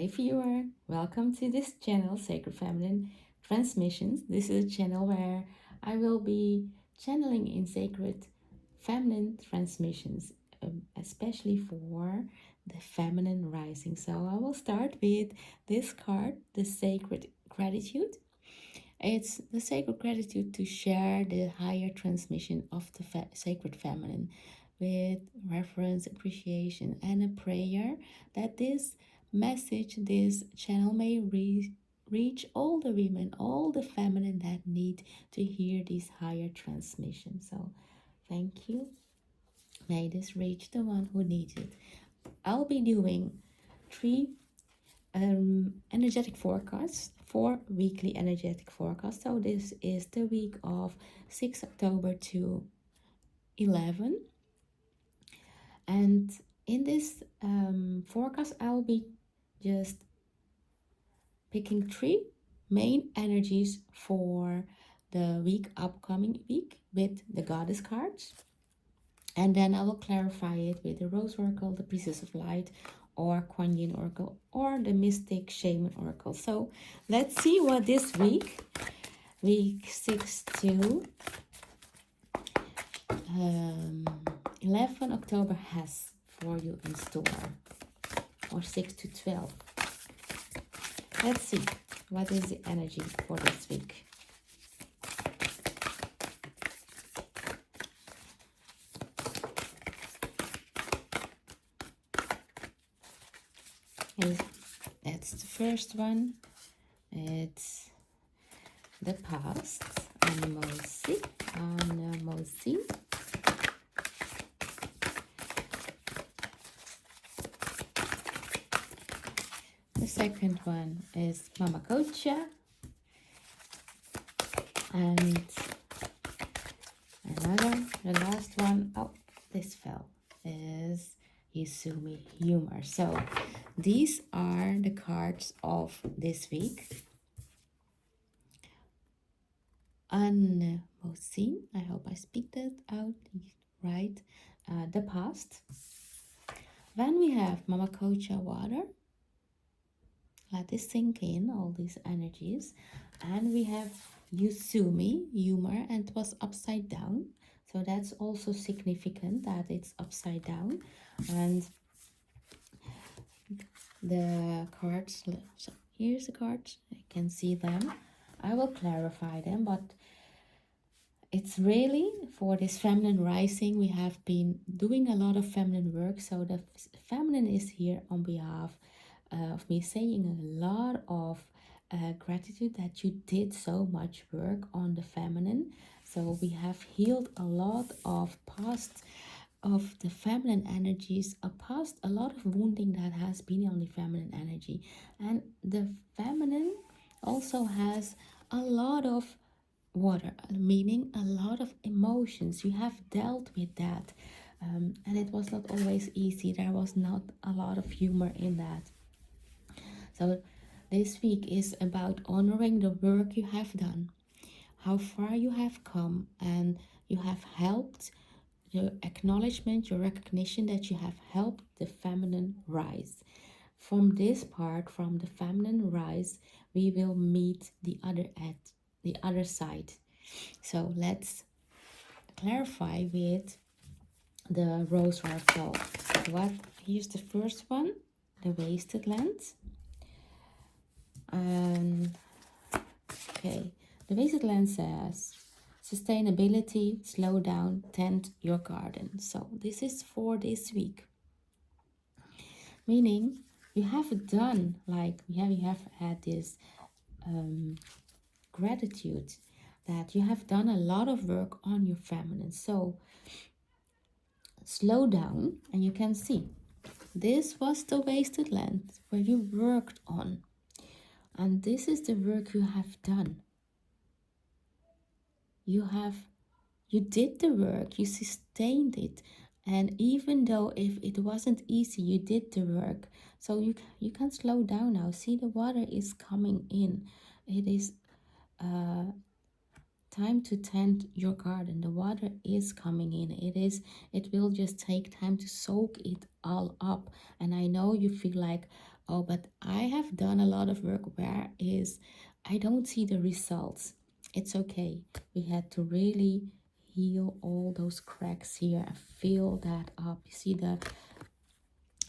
Hi viewer, welcome to this channel, Sacred Feminine Transmissions. This is a channel where I will be channeling in sacred feminine transmissions, especially for the feminine rising. So I will start with this card, the Sacred Gratitude. It's the sacred gratitude to share the higher transmission of the sacred feminine with reverence, appreciation, and a prayer that this message, this channel may reach all the women, all the feminine that need to hear this higher transmission. So thank you. May this reach the one who needs it. I'll be doing 3 energetic forecasts, 4 weekly energetic forecasts. So this is the week of 6 October to 11. And in this forecast, I'll be just picking 3 main energies for the upcoming week with the Goddess cards. And then I will clarify it with the Rose Oracle, the Priestess of Light, or Kuan Yin Oracle, or the Mystic Shaman Oracle. So let's see what this week 6 to 11 October has for you in store, or 6 to 12. Let's see what is the energy for this week. And that's the first one. It's the past, Anemosyne. The second one is Mama Qocha. And the last one, oh, this fell, is Uzume Humor. So these are the cards of this week. Anemosyne, I hope I speak that out right. The past. Then we have Mama Qocha Water. Let this sink in, all these energies. And we have Uzume Humor, and it was upside down. So that's also significant that it's upside down. And the cards, so here's the cards, you can see them. I will clarify them, but it's really for this feminine rising. We have been doing a lot of feminine work, so the feminine is here on behalf of me, saying a lot of gratitude that you did so much work on the feminine. So we have healed a lot of past of the feminine energies, a lot of wounding that has been on the feminine energy. And the feminine also has a lot of water, meaning a lot of emotions. You have dealt with that, and it was not always easy. There was not a lot of humor in that. So this week is about honoring the work you have done, how far you have come, and you have helped, your acknowledgement, your recognition that you have helped the feminine rise. From this part, from the feminine rise, we will meet the other side. So let's clarify with the Rose Oracle. Here's the first one, the Wasted Land. And okay, the Wasted Land says sustainability, slow down, tend your garden. So this is for this week, meaning you have done, like we have had this gratitude that you have done a lot of work on your feminine. So slow down, and you can see this was the Wasted Land where you worked on, and this is the work you have done. You did the work, you sustained it, and even though if it wasn't easy, you did the work. So you can slow down now. See, the water is coming in. It is time to tend your garden. The water is coming in. It will just take time to soak it all up. And I know you feel like, oh, but I have done a lot of work. Where is, I don't see the results. It's okay. We had to really heal all those cracks here and fill that up. You see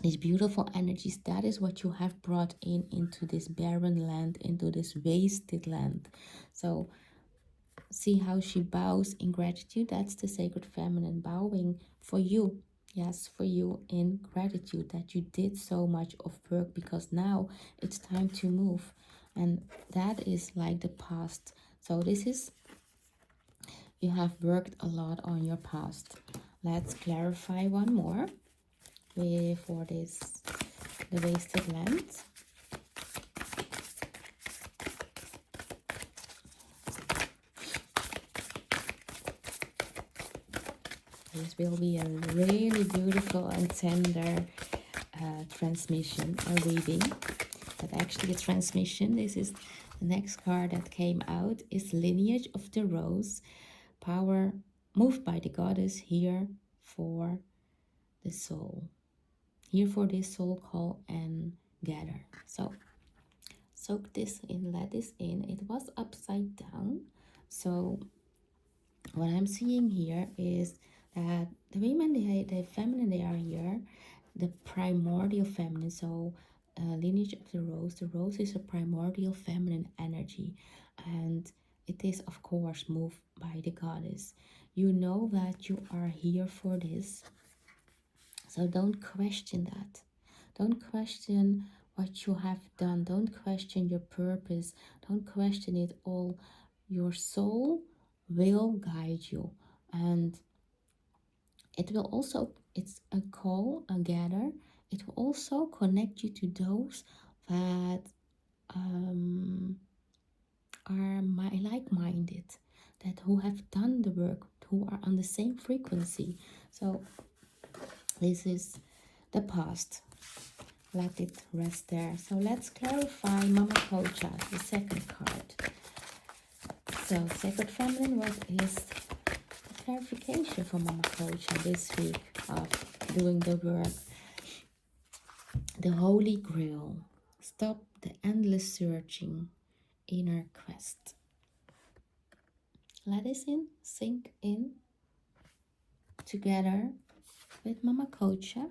these beautiful energies, that is what you have brought in into this barren land, into this wasted land. So see how she bows in gratitude. That's the sacred feminine bowing for you. Yes, for you, in gratitude that you did so much of work, because now it's time to move. And that is like the past. So this is, you have worked a lot on your past. Let's clarify one more for this, the wasted land. This will be a really beautiful and tender transmission or reading. But actually a transmission, this is the next card that came out, is Lineage of the Rose. Power moved by the goddess, here for the soul. Here for this soul call and gather. So soak this in, let this in. It was upside down. So what I'm seeing here is that the women, the feminine, they are here, the primordial feminine. So lineage of the rose. The rose is a primordial feminine energy, and it is of course moved by the goddess. You know that you are here for this, so don't question that. Don't question what you have done. Don't question your purpose. Don't question it all. Your soul will guide you, and it will also, it's a call, a gather. It will also connect you to those that are like-minded, that who have done the work, who are on the same frequency. So this is the past. Let it rest there. So let's clarify Mama Qocha, the second card. So Sacred Feminine, what is the clarification for Mama Qocha this week of doing the work? The Holy Grail. Stop the endless searching, inner quest. Let us in, sink in together with Mama Qocha.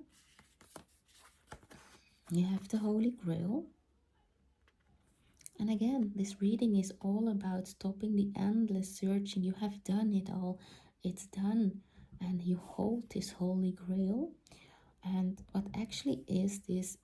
You have the Holy Grail. And again, this reading is all about stopping the endless searching. You have done it all. It's done. And you hold this Holy Grail. And what actually is this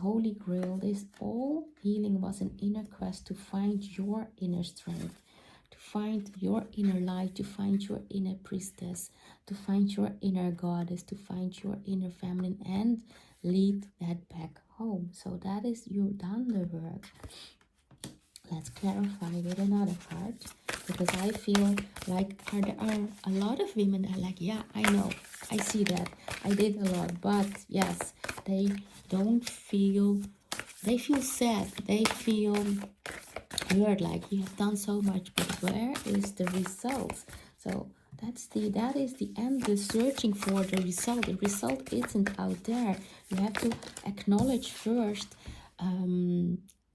Holy Grail, this all healing was an inner quest to find your inner strength, to find your inner light, to find your inner priestess, to find your inner goddess, to find your inner feminine, and lead that back home. So that is, you've done the work. Let's clarify with another card, because I feel like there are a lot of women that are like, yeah, I know, I see that, I did a lot, but yes, they don't feel, they feel sad, they feel hurt, like you have done so much, but where is the result? So that is the endless searching for the result. The result isn't out there. You have to acknowledge first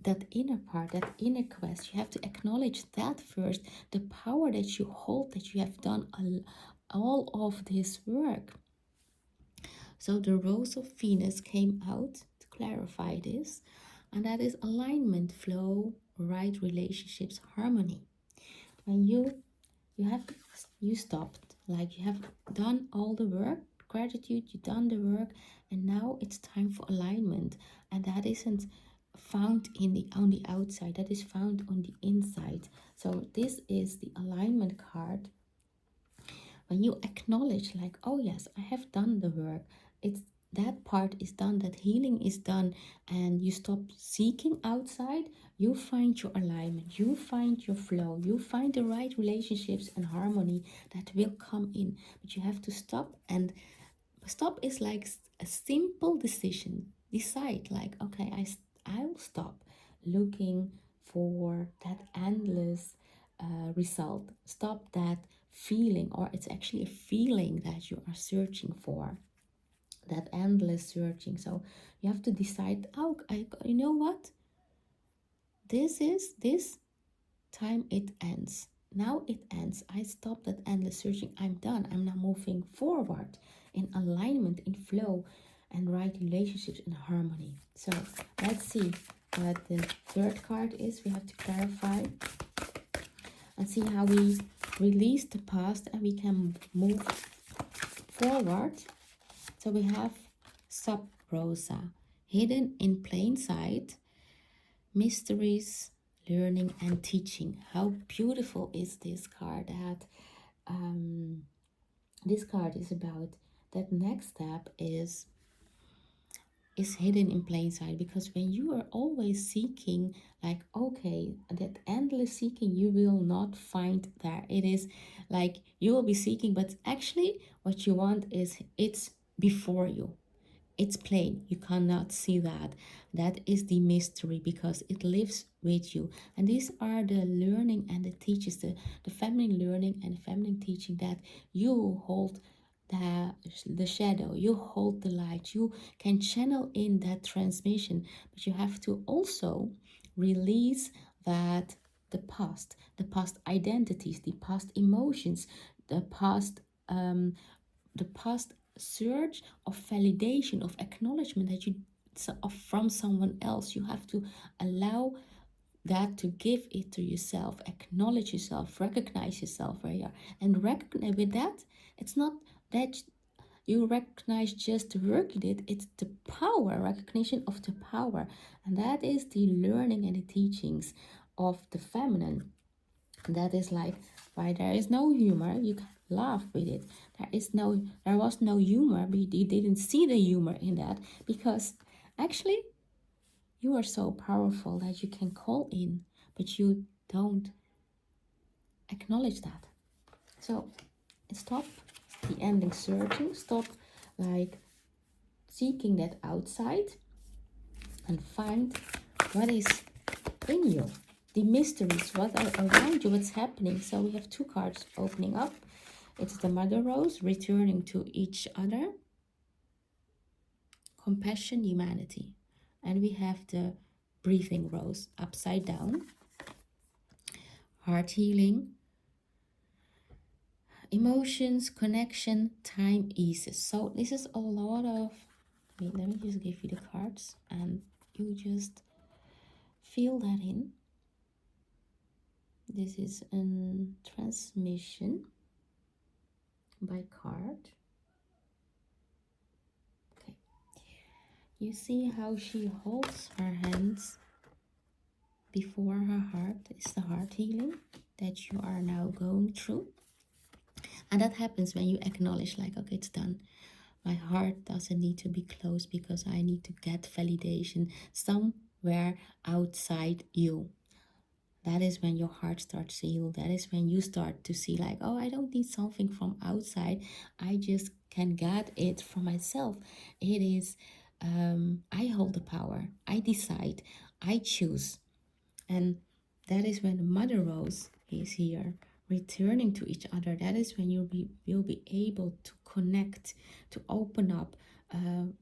that inner part, that inner quest. You have to acknowledge that first, the power that you hold, that you have done all of this work. So the Rose of Venus came out to clarify this, and that is alignment, flow, right relationships, harmony. When you stopped, like you have done all the work, gratitude, you've done the work, and now it's time for alignment. And that isn't found on the outside, that is found on the inside. So this is the alignment card. When you acknowledge, like, oh yes, I have done the work, it's that part is done, that healing is done, and you stop seeking outside, you find your alignment, you find your flow, you find the right relationships and harmony that will come in. But you have to stop, and stop is like a simple decision. Decide, like, okay, I will stop looking for that endless result. Stop that feeling, or it's actually a feeling that you are searching for, that endless searching. So you have to decide, oh, you know what? This time it ends. Now it ends. I stop that endless searching. I'm done. I'm now moving forward in alignment, in flow, and right relationships in harmony. So let's see what the third card is. We have to clarify and see how we release the past and we can move forward. So we have Sub Rosa, hidden in plain sight, mysteries, learning and teaching. How beautiful is this card? That this card is about that next step is hidden in plain sight, because when you are always seeking, like, okay, that endless seeking, you will not find there. It is like you will be seeking, but actually what you want is, it's before you. It's plain. You cannot see that. That is the mystery, because it lives with you. And these are the learning and the teachers, the feminine learning and the feminine teaching, that you hold the shadow, you hold the light, you can channel in that transmission, but you have to also release that the past identities, the past emotions, the past search of validation, of acknowledgement that you from someone else. You have to allow that, to give it to yourself, acknowledge yourself, recognize yourself where you are, and recognize with that. It's not that you recognize just the work you did, it's the power, recognition of the power, and that is the learning and the teachings of the feminine. That is like, why there is no humor, you can laugh with it. There was no humor, but you didn't see the humor in that, because actually you are so powerful that you can call in, but you don't acknowledge that. So stop the ending searching, stop like seeking that outside, and find what is in you, the mysteries, what are around you, what's happening. So we have two cards opening up. It's the Mother Rose, returning to each other, compassion, humanity. And we have the Breathing Rose, upside down, heart healing, emotions, connection, time eases. So this is a lot of, let me just give you the cards and you just feel that in. This is a transmission by card. Okay, you see how she holds her hands before her heart. It's the heart healing that you are now going through, and that happens when you acknowledge, like, okay, it's done. My heart doesn't need to be closed because I need to get validation somewhere outside you. That is when your heart starts to heal. That is when you start to see, like, oh, I don't need something from outside. I just can get it from myself. It is, I hold the power. I decide. I choose. And that is when the Mother Rose is here, returning to each other. That is when you'll be able to connect, to open up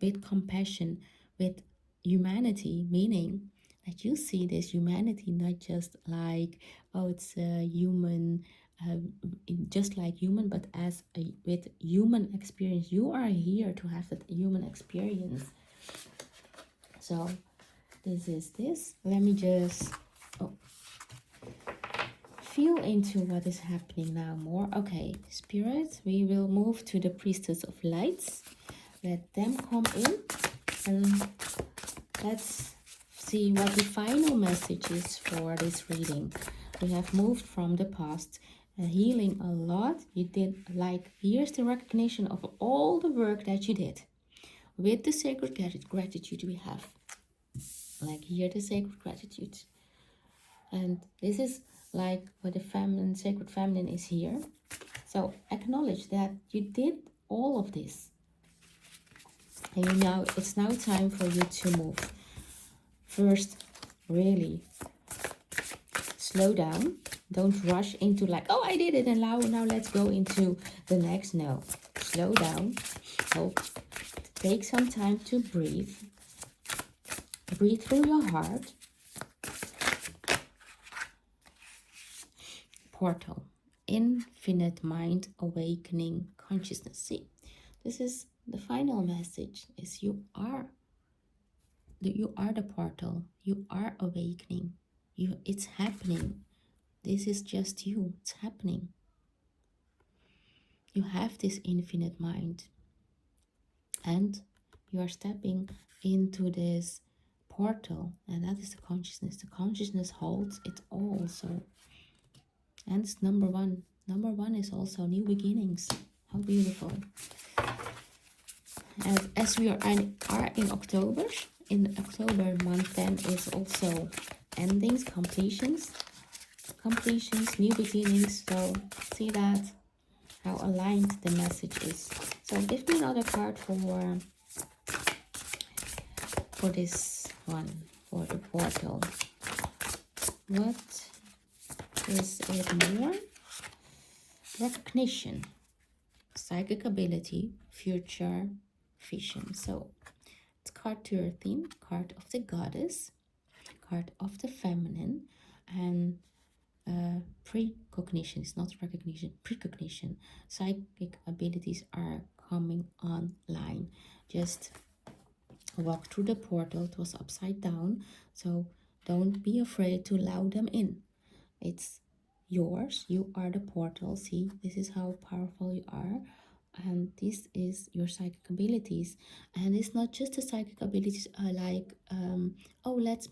with compassion, with humanity, meaning that you see this humanity not just like, oh, it's a human, just like human, but as with human experience. You are here to have that human experience. So this is this. Let me just feel into what is happening now more. Okay, Spirit, we will move to the Priestess of Lights. Let them come in and let's see what the final message is for this reading. We have moved from the past, healing a lot. You did, like, here's the recognition of all the work that you did. With the sacred gratitude we have. Like, here the sacred gratitude. And this is like what the feminine, sacred feminine is here. So acknowledge that you did all of this. And it's now time for you to move. First, really slow down. Don't rush into like, oh, I did it, and now let's go into the next. No, slow down. Oh, take some time to breathe. Breathe through your heart. Portal. Infinite mind awakening consciousness. See, this is the final message, is you are the portal. You are awakening. It's happening. This is just you. It's happening. You have this infinite mind. And you are stepping into this portal. And that is the consciousness. The consciousness holds it all. So, and it's number one. Number one is also new beginnings. How beautiful. And as we are in October, in October month 10 is also endings, completions, new beginnings. So see that, how aligned the message is. So give me another card for this one, for the portal. What is it more? Recognition, psychic ability, future vision. So it's card to your theme, card of the goddess, card of the feminine, and precognition. It's not recognition, precognition. Psychic abilities are coming online. Just walk through the portal. It was upside down, so don't be afraid to allow them in. It's yours. You are the portal. See, this is how powerful you are, and this is your psychic abilities. And it's not just the psychic abilities like oh, let's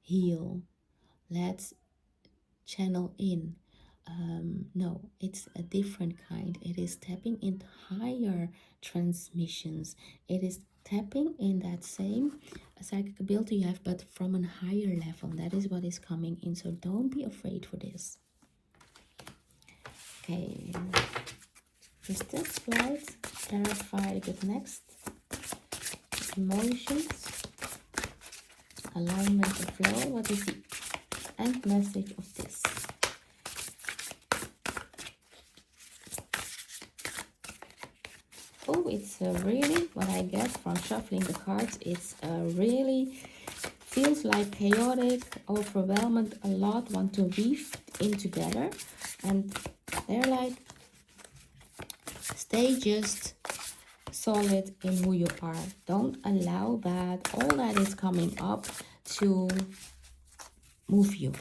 heal, let's channel in. No, it's a different kind. It is tapping in higher transmissions. It is tapping in that same psychic ability you have, but from a higher level. That is what is coming in. So don't be afraid for this. Okay, Priestess of Light, clarify the next. Emotions, alignment and flow. What is the end message of this? Oh, it's really, what I get from shuffling the cards, it's really feels like chaotic, overwhelmed, a lot want to weave in together, and they're like, stay just solid in who you are. Don't allow that, all that is coming up, to move you,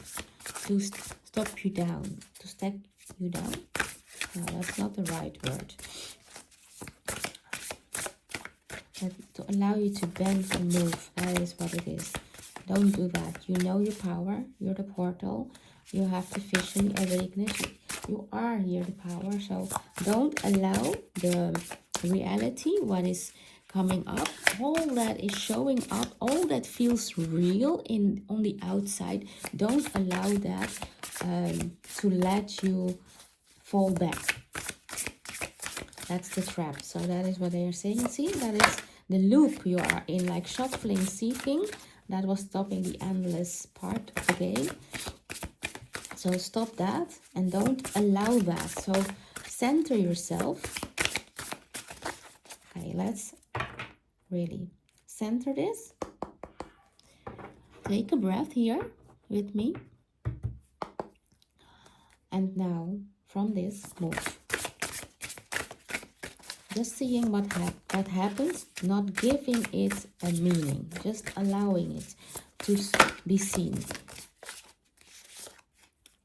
to stop you down, to step you down. No, that's not the right word. To allow you to bend and move. That is what it is. Don't do that. You know your power. You're the portal. You have the vision, the awareness. You are here, the power. So don't allow the reality, what is coming up, all that is showing up, all that feels real on the outside. Don't allow that to let you fall back. That's the trap. So that is what they are saying. See, that is the loop you are in, like shuffling, seeking. That was stopping the endless part of the game. So stop that and don't allow that. So center yourself. Okay, let's really center this. Take a breath here with me. And now from this, move. Just seeing what happens, not giving it a meaning, just allowing it to be seen.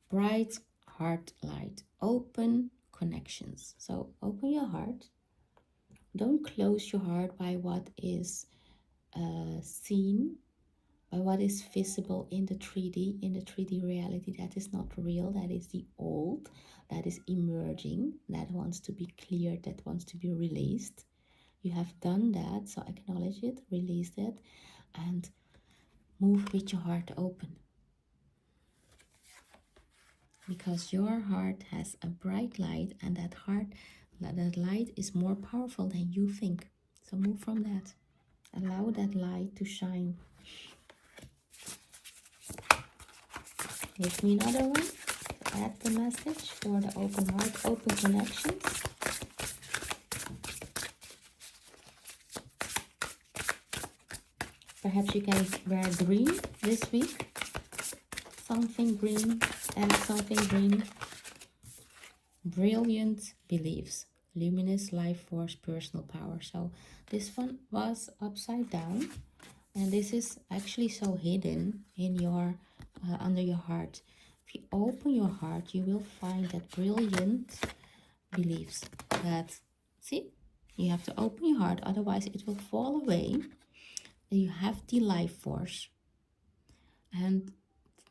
Bright heart light, open connections. So open your heart. Don't close your heart by what is seen, by what is visible in the 3D reality. That is not real. That is the old, that is emerging, that wants to be cleared, that wants to be released. You have done that, so acknowledge it, release it, and move with your heart open. Because your heart has a bright light, and that light is more powerful than you think. So move from that. Allow that light to shine. Give me another one to add the message for the open heart, open connections. Perhaps you can wear green this week. Something green and something green. Brilliant beliefs. Luminous life force, personal power. So this one was upside down. And this is actually so hidden in your, under your heart. If you open your heart, you will find that brilliant beliefs. That, see, you have to open your heart, otherwise it will fall away. You have the life force. And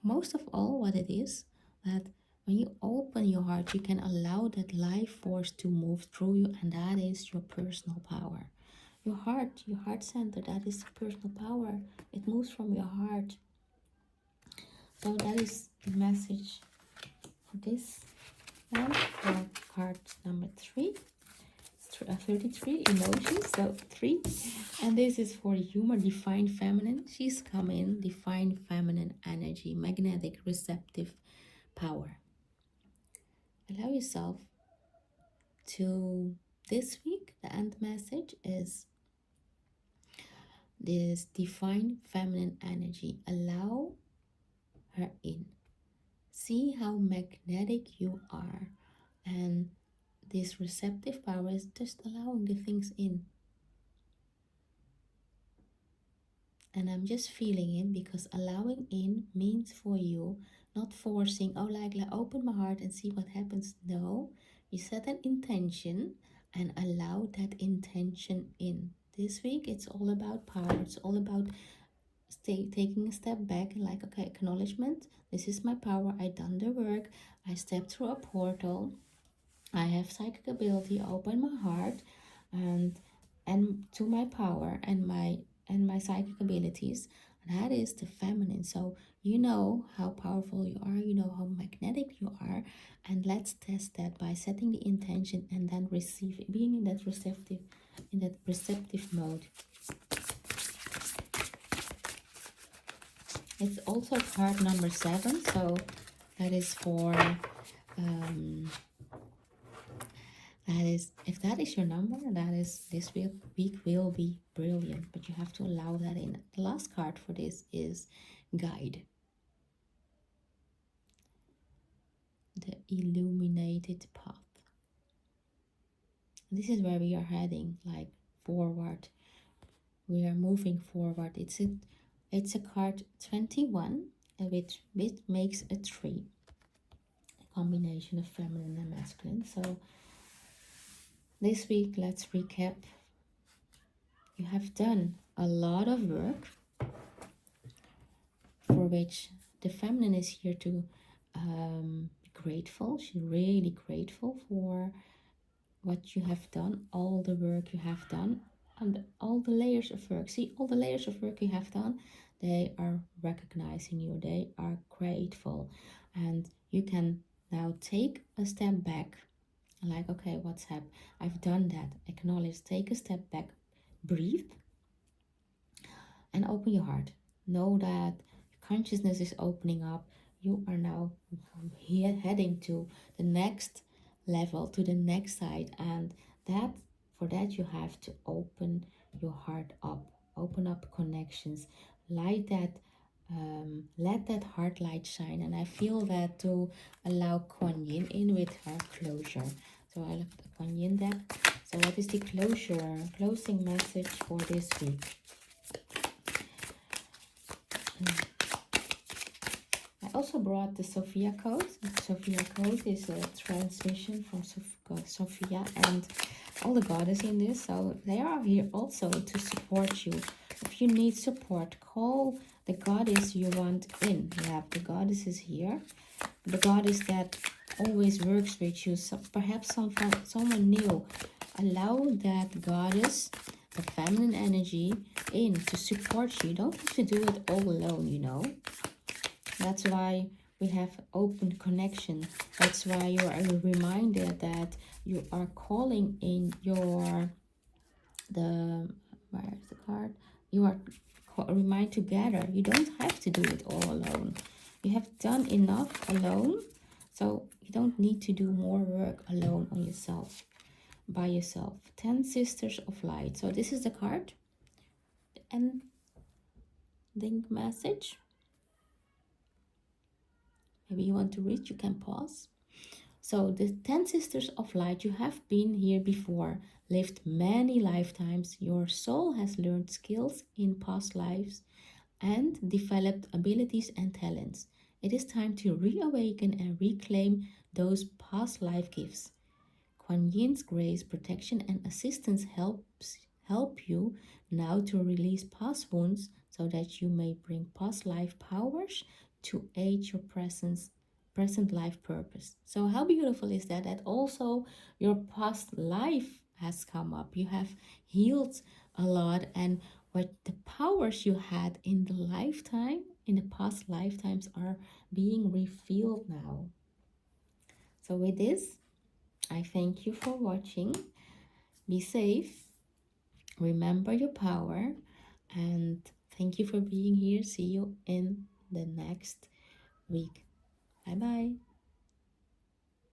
most of all, what it is, that when you open your heart, you can allow that life force to move through you, and that is your personal power. Your heart center, that is the personal power. It moves from your heart. So that is the message for this one, for card number 3. 33 emotions, so 3. And this is for human divine feminine. She's come in, divine feminine energy, magnetic, receptive power. Allow yourself to, this week, the end message is this divine feminine energy. Allow her in. See how magnetic you are, and this receptive power is just allowing the things in. And I'm just feeling it, because allowing in means for you not forcing, oh, like open my heart and see what happens. No, you set an intention and allow that intention in. This week it's all about power. It's all about taking a step back and like, okay, acknowledgement. This is my power. I done the work. I stepped through a portal. I have psychic ability. Open my heart and to my power and my psychic abilities. That is the feminine. So you know how powerful you are, you know how magnetic you are, and let's test that by setting the intention and then receive it, being in that receptive mode. It's also card number 7, so that is for that is, if that is your number, that is, this week will be brilliant, but you have to allow that in. The last card for this is Guide. The illuminated path. This is where we are heading, like forward. We are moving forward. It's a card 21, which makes a 3. A combination of feminine and masculine. So this week, let's recap. You have done a lot of work for which the feminine is here to be grateful. She's really grateful for what you have done, all the work you have done, and all the layers of work. See, all the layers of work you have done, they are recognizing you. They are grateful. And you can now take a step back. Like, okay, what's happened? I've done that. Acknowledge, take a step back, breathe, and open your heart. Know that consciousness is opening up. You are now heading to the next level, to the next side, and that for that you have to open your heart up, open up connections, light that, let that heart light shine. And I feel that to allow Kuan Yin in with her closure. So I look at the Kuan Yin deck. So what is the closing message for this week? I also brought the Sophia code. The Sophia code is a transmission from Sophia and all the goddess in this. So they are here also to support you. If you need support, call the goddess you want in. You have the goddesses here. The goddess that always works with you. So perhaps someone new. Allow that goddess, the feminine energy, in to support you. You don't have to do it all alone, you know. That's why we have open connection. That's why you are reminded that you are calling in where is the card? You are remind together. You don't have to do it all alone. You have done enough alone, so you don't need to do more work alone on yourself, by yourself. 10 Sisters of Light. So this is the card. And link message. Maybe you want to read, you can pause. So the 10 Sisters of Light, you have been here before, lived many lifetimes. Your soul has learned skills in past lives and developed abilities and talents. It is time to reawaken and reclaim those past life gifts. Kuan Yin's grace, protection, and assistance help you now to release past wounds so that you may bring past life powers to aid your present life purpose. So how beautiful is that? That also your past life has come up. You have healed a lot, and what the powers you had in the lifetime, in the past lifetimes, are being revealed now. So with this, I thank you for watching. Be safe. Remember your power. And thank you for being here. See you in the next week. Bye bye.